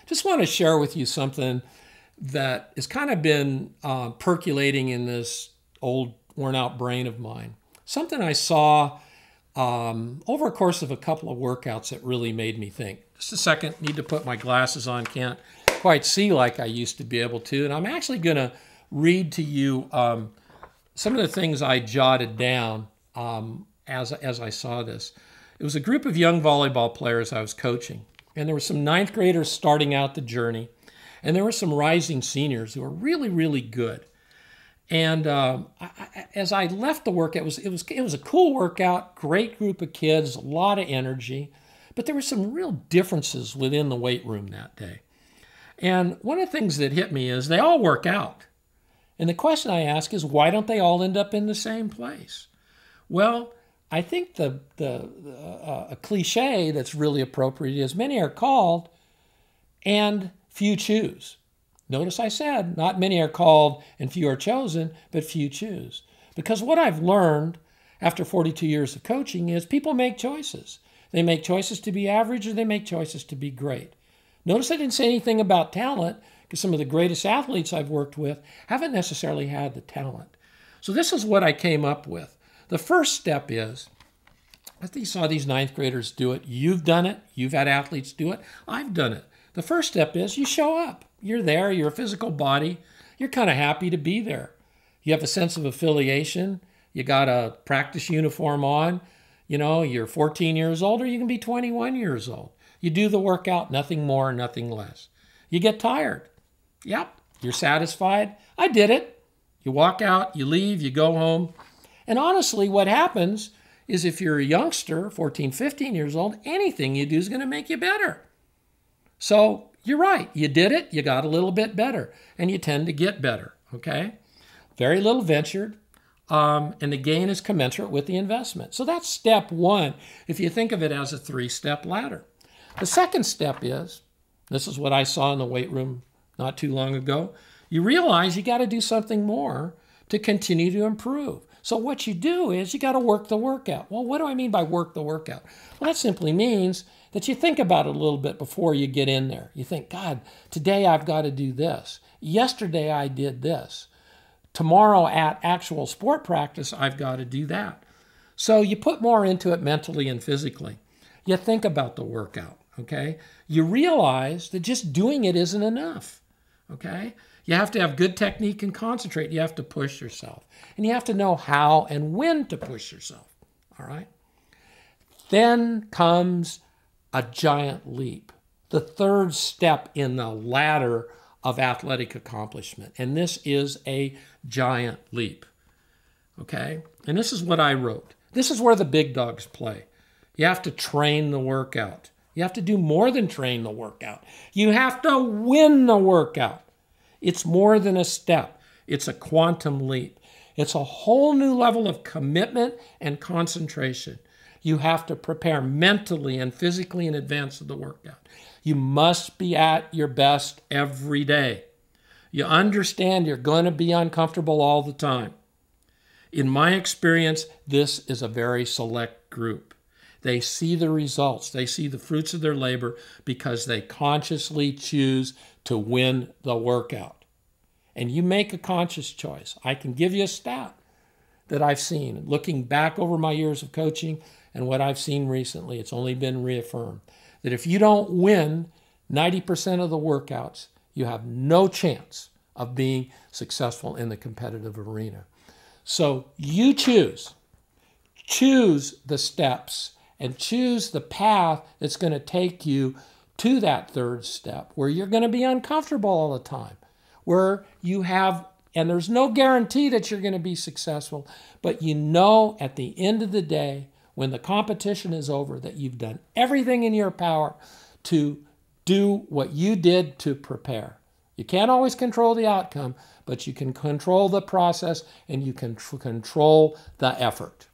Just want to share with you something that has kind of been percolating in this old worn out brain of mine. Something I saw over a course of a couple of workouts that really made me think. Just a second, need to put my glasses on, can't quite see like I used to be able to. And I'm actually going to read to you some of the things I jotted down as I saw this. It was a group of young volleyball players I was coaching. And there were some ninth graders starting out the journey. And there were some rising seniors who were really, really good. And as I left the workout, it was a cool workout, great group of kids, a lot of energy. But there were some real differences within the weight room that day. And one of the things that hit me is they all work out. And the question I ask is, why don't they all end up in the same place? Well, I think a cliche that's really appropriate is many are called and few choose. Notice I said not many are called and few are chosen, but few choose. Because what I've learned after 42 years of coaching is people make choices. They make choices to be average or they make choices to be great. Notice I didn't say anything about talent because some of the greatest athletes I've worked with haven't necessarily had the talent. So this is what I came up with. The first step is, I think you saw these ninth graders do it. You've done it. You've had athletes do it. I've done it. The first step is you show up. You're there. You're a physical body. You're kind of happy to be there. You have a sense of affiliation. You got a practice uniform on. You know, you're 14 years old or you can be 21 years old. You do the workout, nothing more, nothing less. You get tired. Yep. You're satisfied. I did it. You walk out, you leave, you go home. And honestly, what happens is if you're a youngster, 14, 15 years old, anything you do is going to make you better. So you're right. You did it. You got a little bit better. And you tend to get better. Okay? Very little ventured. And the gain is commensurate with the investment. So that's step one, if you think of it as a 3-step ladder. The second step is, this is what I saw in the weight room not too long ago, you realize you got to do something more to continue to improve. So what you do is you got to work the workout. Well, what do I mean by work the workout? Well, that simply means that you think about it a little bit before you get in there. You think, God, today I've got to do this. Yesterday I did this. Tomorrow at actual sport practice, I've got to do that. So you put more into it mentally and physically. You think about the workout, okay? You realize that just doing it isn't enough, okay? You have to have good technique and concentrate. You have to push yourself. And you have to know how and when to push yourself, all right? Then comes a giant leap, the third step in the ladder of athletic accomplishment. And this is a giant leap, okay? And this is what I wrote. This is where the big dogs play. You have to train the workout. You have to do more than train the workout. You have to win the workout. It's more than a step. It's a quantum leap. It's a whole new level of commitment and concentration. You have to prepare mentally and physically in advance of the workout. You must be at your best every day. You understand you're going to be uncomfortable all the time. In my experience, this is a very select group. They see the results. They see the fruits of their labor because they consciously choose to win the workout. And you make a conscious choice. I can give you a stat that I've seen. Looking back over my years of coaching and what I've seen recently, it's only been reaffirmed that if you don't win 90% of the workouts, you have no chance of being successful in the competitive arena. So you choose the steps and choose the path that's going to take you to that third step where you're going to be uncomfortable all the time, where you have, and there's no guarantee that you're going to be successful, but you know at the end of the day, when the competition is over, that you've done everything in your power to do what you did to prepare. You can't always control the outcome, but you can control the process and you can control the effort.